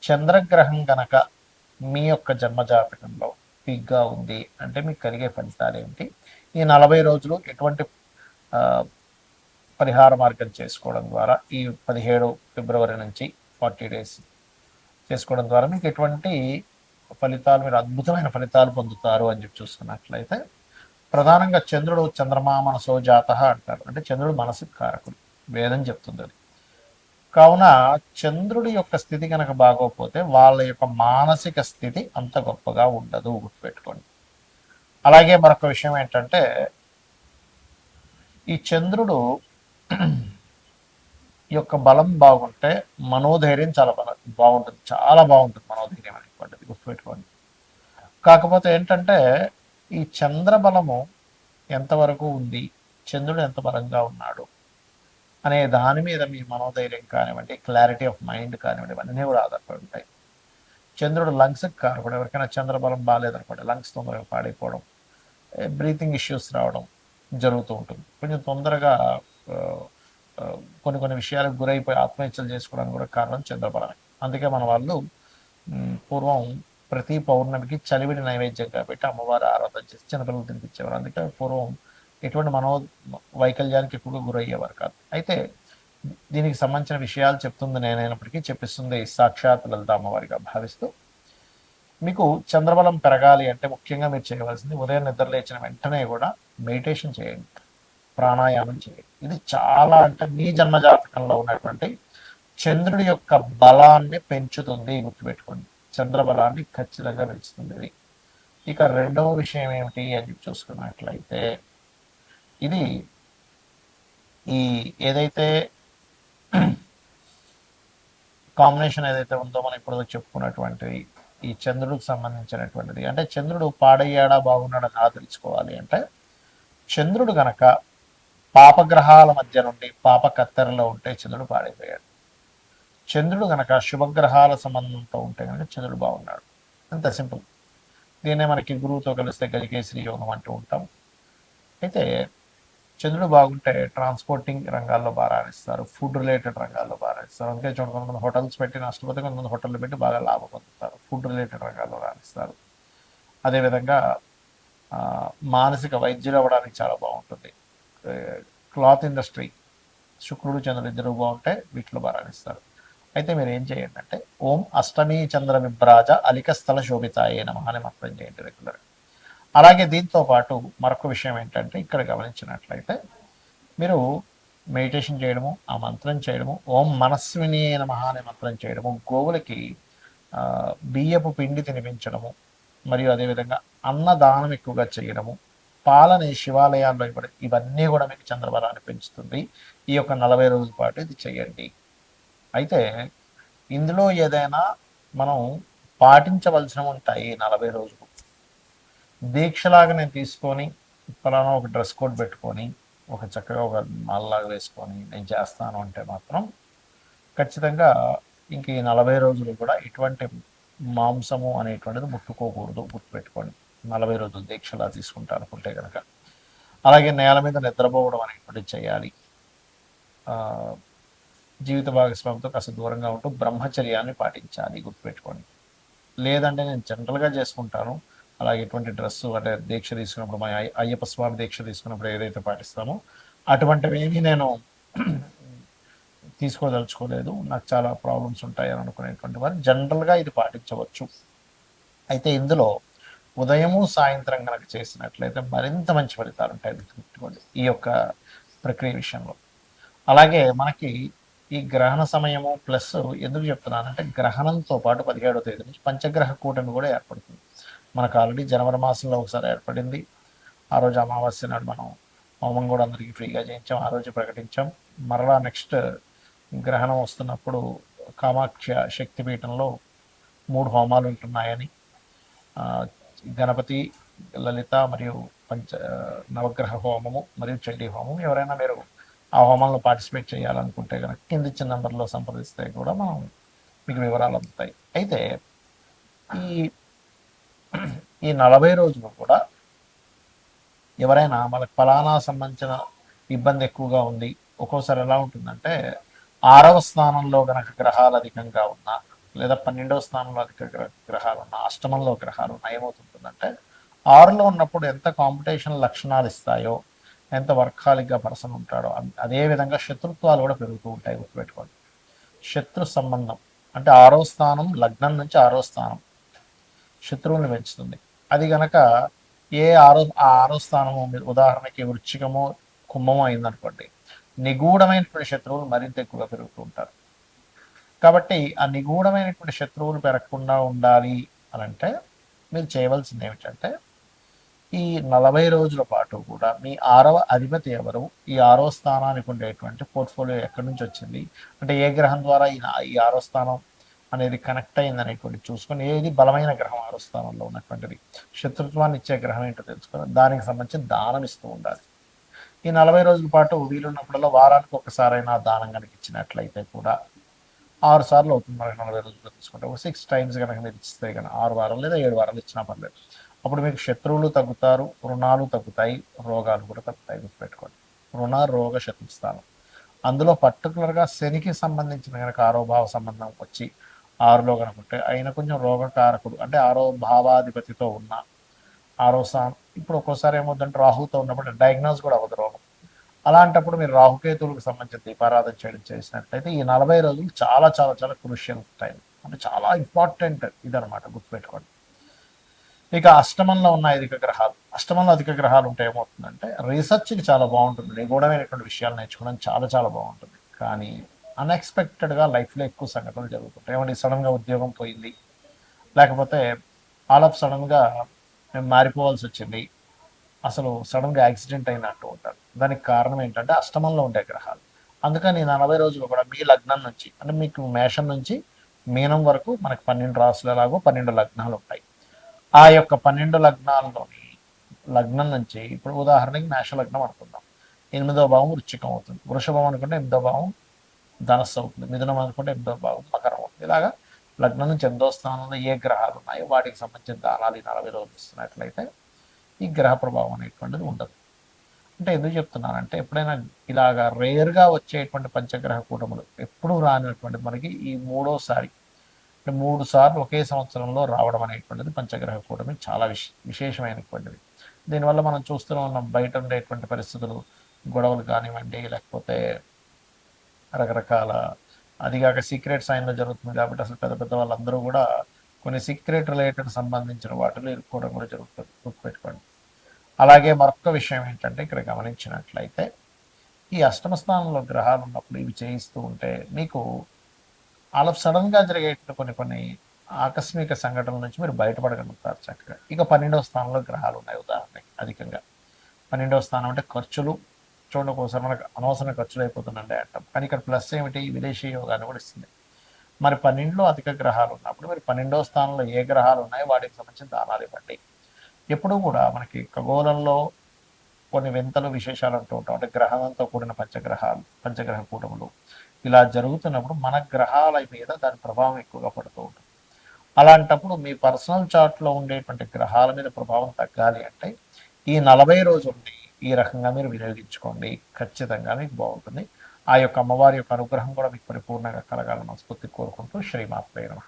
చంద్రగ్రహం గనక మీ యొక్క జన్మజాతకంలో పీక్గా ఉంది అంటే మీకు కలిగే ఫలితాలు ఏమిటి? ఈ 40 రోజులు ఎటువంటి పరిహార మార్గం చేసుకోవడం ద్వారా ఈ 17 ఫిబ్రవరి నుంచి 40 డేస్ చేసుకోవడం ద్వారా మీకు ఎటువంటి ఫలితాలు, మీరు అద్భుతమైన ఫలితాలు పొందుతారు అని చెప్పి చూసుకున్నట్లయితే, ప్రధానంగా చంద్రుడు చంద్రమా మనసో జాత అంటారు. అంటే చంద్రుడు మనసుకు కారకుడు, వేదం చెప్తుంది అది. కావున చంద్రుడి యొక్క స్థితి కనుక బాగోకపోతే వాళ్ళ యొక్క మానసిక స్థితి అంత గొప్పగా ఉండదు, గుర్తుపెట్టుకోండి. అలాగే మరొక విషయం ఏంటంటే, ఈ చంద్రుడు యొక్క బలం బాగుంటే మనోధైర్యం చాలా బాగుంటుంది, చాలా బాగుంటుంది మనోధైర్యం అనేటువంటిది, గుర్తుపెట్టుకోండి. కాకపోతే ఏంటంటే, ఈ చంద్రబలము ఎంతవరకు ఉంది, చంద్రుడు ఎంత బలంగా ఉన్నాడు అనే దాని మీద మీ మనోధైర్యం కానివ్వండి, క్లారిటీ ఆఫ్ మైండ్ కానివ్వండి, ఇవన్నీ కూడా ఆధారపడి ఉంటాయి. చంద్రుడు లంగ్స్కి కారకుడు. ఎవరికైనా చంద్రబలం బాగాలేదనుకోండి, లంగ్స్ తొందరగా పాడైపోవడం, బ్రీతింగ్ ఇష్యూస్ రావడం జరుగుతూ ఉంటుంది. కొంచెం తొందరగా కొన్ని విషయాలకు గురైపోయి ఆత్మహత్యలు చేసుకోవడానికి కూడా కారణం చంద్రబలమే. అందుకే మన వాళ్ళు పూర్వం ప్రతి పౌర్ణమికి చలివిడి నైవేద్యంగా పెట్టి అమ్మవారు ఆరాధన చేసి చిన్నపిల్లలు తినిపించేవారు. అందుకే పూర్వం ఎటువంటి వైకల్యానికి ఎక్కువగా గురయ్యేవారు కాదు. అయితే దీనికి సంబంధించిన విషయాలు చెప్తుంది నేనైనప్పటికీ చెప్పిస్తుంది సాక్షాత్ లలిత అమ్మవారిగా భావిస్తూ, మీకు చంద్రబలం పెరగాలి అంటే ముఖ్యంగా మీరు చేయవలసింది ఉదయం నిద్ర లేచిన వెంటనే కూడా మెడిటేషన్ చేయండి, ప్రాణాయామం చేయండి. ఇది చాలా, అంటే మీ జన్మజాతకంలో ఉన్నటువంటి చంద్రుడి యొక్క బలాన్ని పెంచుతుంది, గుర్తుపెట్టుకోండి. చంద్రబలాన్ని ఖచ్చితంగా పెంచుతుంది ఇది. ఇక రెండవ విషయం ఏమిటి అని చూసుకున్నట్లయితే, ఇది ఈ ఏదైతే కాంబినేషన్ ఏదైతే ఉందో మనం ఇప్పుడు చెప్పుకున్నటువంటిది, ఈ చంద్రుడికి సంబంధించినటువంటిది. అంటే చంద్రుడు పాడయ్యాడా బాగున్నాడా ఎలా తెలుసుకోవాలి అంటే, చంద్రుడు గనక పాపగ్రహాల మధ్య నుండి పాప కత్తెరలో ఉంటే చంద్రుడు పాడైపోయాడు. చంద్రుడు గనక శుభగ్రహాల సంబంధంతో ఉంటే కనుక చంద్రుడు బాగున్నాడు. అంత సింపుల్. దీన్నే మనకి గురువుతో కలిస్తే గజకేశ్వరి యోగం అంటూ ఉంటాం. అయితే చంద్రుడు బాగుంటే ట్రాన్స్పోర్టింగ్ రంగాల్లో బాగా రాణిస్తారు, ఫుడ్ రిలేటెడ్ రంగాల్లో బాగా రాణిస్తారు. అందుకే చూడండి, కొంతమంది హోటల్స్ పెట్టి నష్టపోతే కొంతమంది హోటళ్ళు పెట్టి బాగా లాభం పొందుతారు, ఫుడ్ రిలేటెడ్ రంగాల్లో రాణిస్తారు. అదేవిధంగా మానసిక వైద్యులు అవ్వడానికి చాలా బాగుంటుంది. క్లాత్ ఇండస్ట్రీ, శుక్రుడు చంద్రుడు ఇద్దరు బాగుంటే వీటిలో బాగా రాణిస్తారు. అయితే మీరు ఏం చేయండి అంటే, ఓం అష్టమీ చంద్ర విభ్రాజ అలిక స్థల శోభితాయే నమః అని మంత్రం చేయండి రెగ్యులర్. అలాగే దీంతో పాటు మరొక విషయం ఏంటంటే, ఇక్కడ గమనించినట్లయితే మీరు మెడిటేషన్ చేయడము, ఆ మంత్రం చేయడము, ఓం మనస్విని నమః అనే మంత్రం చేయడము, గోవులకి బియ్యపు పిండి తినిపించడము, మరియు అదేవిధంగా అన్నదానం ఎక్కువగా చేయడము, పాలని శివాలయాల్లో ఇవ్వడం, ఇవన్నీ కూడా మీకు చంద్రబలాన్ని పెంచుతుంది. ఈ యొక్క 40 రోజుల పాటు ఇది చేయండి. అయితే ఇందులో ఏదైనా మనం పాటించవలసినవి ఉంటాయి. 40 రోజులు దీక్షలాగా నేను తీసుకొని ఫలానా ఒక డ్రెస్ కోడ్ పెట్టుకొని ఒక చక్కగా ఒక మాలలాగా వేసుకొని నేను చేస్తాను అంటే మాత్రం ఖచ్చితంగా ఇంక ఈ 40 రోజులు కూడా ఇటువంటి మాంసము అనేటువంటిది ముట్టుకోకూడదు, గుర్తుపెట్టుకోండి. 40 రోజులు దీక్షలా తీసుకుంటా అనుకుంటే కనుక. అలాగే నేల మీద నిద్రపోవడం అనేటువంటిది చేయాలి. జీవిత భాగస్వామితో కాస్త దూరంగా ఉంటూ బ్రహ్మచర్యాన్ని పాటించాలి, గుర్తుపెట్టుకోండి. లేదంటే నేను జనరల్గా చేసుకుంటాను, అలాగే ఎటువంటి డ్రెస్సు అంటే దీక్ష తీసుకున్నప్పుడు, మా అయ్యప్ప స్వామి దీక్ష తీసుకున్నప్పుడు ఏదైతే పాటిస్తామో అటువంటివి ఏమీ నేను తీసుకోదలుచుకోలేదు, నాకు చాలా ప్రాబ్లమ్స్ ఉంటాయి అని అనుకునేటువంటి వారు జనరల్గా ఇది పాటించవచ్చు. అయితే ఇందులో ఉదయము సాయంత్రం కనుక చేసినట్లయితే మరింత మంచి ఫలితాలు ఉంటాయి, గుర్తుపెట్టుకోండి ఈ యొక్క ప్రక్రియ విషయంలో. అలాగే మనకి ఈ గ్రహణ సమయము ప్లస్ ఎందుకు చెప్తున్నానంటే, గ్రహణంతో పాటు 17వ తేదీ నుంచి పంచగ్రహ కూటమి కూడా ఏర్పడుతుంది. మనకు ఆల్రెడీ జనవరి మాసంలో ఒకసారి ఏర్పడింది. ఆ రోజు అమావాస్య నాడు మనం హోమం కూడా అందరికీ ఫ్రీగా చేయించాం, ఆ రోజు ప్రకటించాం. మరలా నెక్స్ట్ గ్రహణం వస్తున్నప్పుడు కామాఖ్య శక్తిపీఠంలో 3 హోమాలు ఉంటున్నాయని, గణపతి, లలిత మరియు నవగ్రహ హోమము మరియు చండీ హోమం. ఎవరైనా మీరు ఆ హోమంలో పార్టిసిపేట్ చేయాలనుకుంటే కనుక కింద ఇచ్చిన నెంబర్లో సంప్రదిస్తే కూడా మనం మీకు వివరాలు అందుతాయి. అయితే ఈ 40 రోజులు కూడా ఎవరైనా మనకు ఫలానా సంబంధించిన ఇబ్బంది ఎక్కువగా ఉంది, ఒక్కోసారి ఎలా ఉంటుందంటే 6వ స్థానంలో గనక గ్రహాలు అధికంగా ఉన్నా, లేదా 12వ స్థానంలో అధిక గ్రహాలు ఉన్న, అష్టమంలో గ్రహాలు ఉన్న ఏమవుతుంటుందంటే 6లో ఉన్నప్పుడు ఎంత కాంపిటీషన్ లక్షణాలు ఇస్తాయో, ఎంత వర్కాలిక్గా పర్సన్ ఉంటాడో అదే విధంగా శత్రుత్వాలు కూడా పెరుగుతూ ఉంటాయి, గుర్తుపెట్టుకోండి. శత్రు సంబంధం అంటే 6వ స్థానం, లగ్నం నుంచి 6వ స్థానం శత్రువుని పెంచుతుంది. అది గనక ఆ ఆరో స్థానము ఉదాహరణకి వృచ్చికమో కుంభమో అయిందనుకోండి, నిగూఢమైనటువంటి శత్రువులు మరింత ఎక్కువగా పెరుగుతూ ఉంటారు. కాబట్టి ఆ నిగూఢమైనటువంటి శత్రువులు పెరగకుండా ఉండాలి అని అంటే మీరు చేయవలసింది ఏమిటంటే, ఈ 40 రోజుల పాటు కూడా మీ 6వ అధిపతి ఎవరు, ఈ 6వ స్థానానికి ఉండేటువంటి పోర్ట్ఫోలియో ఎక్కడి నుంచి వచ్చింది, అంటే ఏ గ్రహం ద్వారా ఈ 6వ స్థానం అనేది కనెక్ట్ అయింది అనేటువంటి చూసుకొని, ఏది బలమైన గ్రహం 6వ స్థానంలో ఉన్నటువంటిది, శత్రుత్వాన్ని ఇచ్చే గ్రహం ఏంటో తెలుసుకొని దానికి సంబంధించి దానం ఇస్తూ ఉండాలి. ఈ 40 రోజుల పాటు వీలున్నప్పుడల్లా వారానికి ఒకసారైనా దానం కనుక ఇచ్చినట్లయితే కూడా 6 సార్లు అవుతుంది మనకి 40 రోజుల్లో తీసుకుంటే. ఒక 6 టైమ్స్ కనుక మీరు ఇస్తే కనుక 6 వారాలు లేదా 7 వారాలు ఇచ్చినా పర్లేదు. అప్పుడు మీకు శత్రువులు తగ్గుతారు, రుణాలు తగ్గుతాయి, రోగాలు కూడా తగ్గుతాయి, గుర్తుపెట్టుకోండి. రుణ రోగ శత్రుస్థానం అందులో పర్టికులర్గా శనికి సంబంధించిన కనుక 6వ భావ సంబంధం వచ్చి 6లో కనుకుంటే ఆయన కొంచెం రోగకారకుడు, అంటే 6వ భావాధిపతితో ఉన్న 6వ స్థానం. ఇప్పుడు ఒక్కోసారి ఏమవుతుందంటే రాహుతో ఉన్నప్పుడు డయాగ్నోస్ కూడా అవ్వదు రోగం. అలాంటప్పుడు మీరు రాహుకేతువులకు సంబంధించిన దీపారాధన చేయడం చేసినట్లయితే ఈ 40 రోజులు చాలా చాలా చాలా క్రూషియల్ టైం, అంటే చాలా ఇంపార్టెంట్ ఇదనమాట, గుర్తుపెట్టుకోండి. ఇక అష్టమంలో ఉన్న అష్టమంలో అధిక గ్రహాలు ఉంటే ఏమవుతుందంటే రీసెర్చ్కి చాలా బాగుంటుంది, నిగూఢమైనటువంటి విషయాలు నేర్చుకోవడం చాలా చాలా బాగుంటుంది. కానీ అన్ఎక్స్పెక్టెడ్గా లైఫ్లో ఎక్కువ సంఘటనలు జరుగుతుంటాయి. ఏమంటే సడన్గా ఉద్యోగం పోయింది, లేకపోతే ఆల్ ఆఫ్ సడన్గా మేము మారిపోవాల్సి వచ్చింది, అసలు సడన్గా యాక్సిడెంట్ అయినట్టు ఉంటారు. దానికి కారణం ఏంటంటే అష్టమంలో ఉండే గ్రహాలు. అందుకని 40 రోజులు కూడా మీ లగ్నం నుంచి, అంటే మీకు మేషం నుంచి మీనం వరకు మనకి 12 రాసులు ఎలాగో 12 లగ్నాలు ఉంటాయి. ఆ యొక్క 12 లగ్నాల్లోని లగ్నం నుంచి ఇప్పుడు ఉదాహరణకి మేష లగ్నం అనుకుందాం, 8వ భావం వృశ్చికం అవుతుంది, వృషభం అనుకుంటే 8వ భావం ధనస్సు అవుతుంది, మిథునం అనుకుంటే 8వ భావం మకరం అవుతుంది. ఇలాగా లగ్నం నుంచి 8వ స్థానంలో ఏ గ్రహాలు ఉన్నాయో వాటికి సంబంధించిన దానాలు 40 రోజులు ఇస్తున్నట్లయితే ఈ గ్రహ ప్రభావం అనేటువంటిది ఉండదు. అంటే ఎందుకు చెప్తున్నానంటే, ఎప్పుడైనా ఇలాగా రేర్గా వచ్చేటువంటి పంచగ్రహ కూటములు ఎప్పుడూ రానటువంటిది మనకి ఈ మూడోసారి, అంటే 3 సార్లు ఒకే సంవత్సరంలో రావడం అనేటువంటిది పంచగ్రహ కూటమి చాలా విశేషమైనటువంటిది. దీనివల్ల మనం చూస్తూనే ఉన్నాం, బయట ఉండేటువంటి పరిస్థితులు, గొడవలు కానివ్వండి, లేకపోతే రకరకాల, అదిగాక సీక్రెట్ సైన్లో జరుగుతుంది కాబట్టి అసలు పెద్ద పెద్ద వాళ్ళందరూ కూడా కొన్ని సీక్రెట్ రిలేటెడ్ సంబంధించిన వాటిలో ఇరుక్కోవడం కూడా జరుగుతుంది, గుర్తుపెట్టుకోండి. అలాగే మరొక విషయం ఏంటంటే ఇక్కడ గమనించినట్లయితే ఈ అష్టమ స్థానంలో గ్రహాలు ఉన్నప్పుడు ఇవి చేయిస్తూ ఉంటే మీకు ఆల్ ఆఫ్ సడన్గా జరిగే కొన్ని కొన్ని ఆకస్మిక సంఘటనల నుంచి మీరు బయటపడగలుగుతారు చక్కగా. ఇక 12వ స్థానంలో గ్రహాలు ఉన్నాయి ఉదాహరణకి అధికంగా. 12వ స్థానం అంటే ఖర్చులు, చూడండి ఒక్కోసారి మనకు అనవసర ఖర్చులు అయిపోతుందండి అంటాం, కానీ ఇక్కడ ప్లస్ ఏమిటి, విదేశీ యోగాన్ని కూడా ఇస్తుంది. మరి 12లో అధిక గ్రహాలు ఉన్నప్పుడు మీరు 12వ స్థానంలో ఏ గ్రహాలు ఉన్నాయో వాటికి సంబంధించిన దానాలు ఇవ్వండి. ఎప్పుడూ కూడా మనకి ఖగోళంలో కొన్ని వింతలు విశేషాలు అంటూ ఉంటాం, అంటే గ్రహంతో కూడిన పంచగ్రహ కూటములు ఇలా జరుగుతున్నప్పుడు మన గ్రహాల మీద దాని ప్రభావం ఎక్కువగా పడుతూ ఉంటుంది. అలాంటప్పుడు మీ పర్సనల్ చార్ట్లో ఉండేటువంటి గ్రహాల మీద ప్రభావం తగ్గాలి అంటే ఈ 40 రోజుల్ని ఈ రకంగా మీరు వినియోగించుకోండి, ఖచ్చితంగా మీకు బాగుంటుంది. ఆ యొక్క అమ్మవారి యొక్క అనుగ్రహం కూడా మీకు పరిపూర్ణంగా కలగాలని మనస్ఫూర్తి కోరుకుంటూ శ్రీమాత్రే నమః.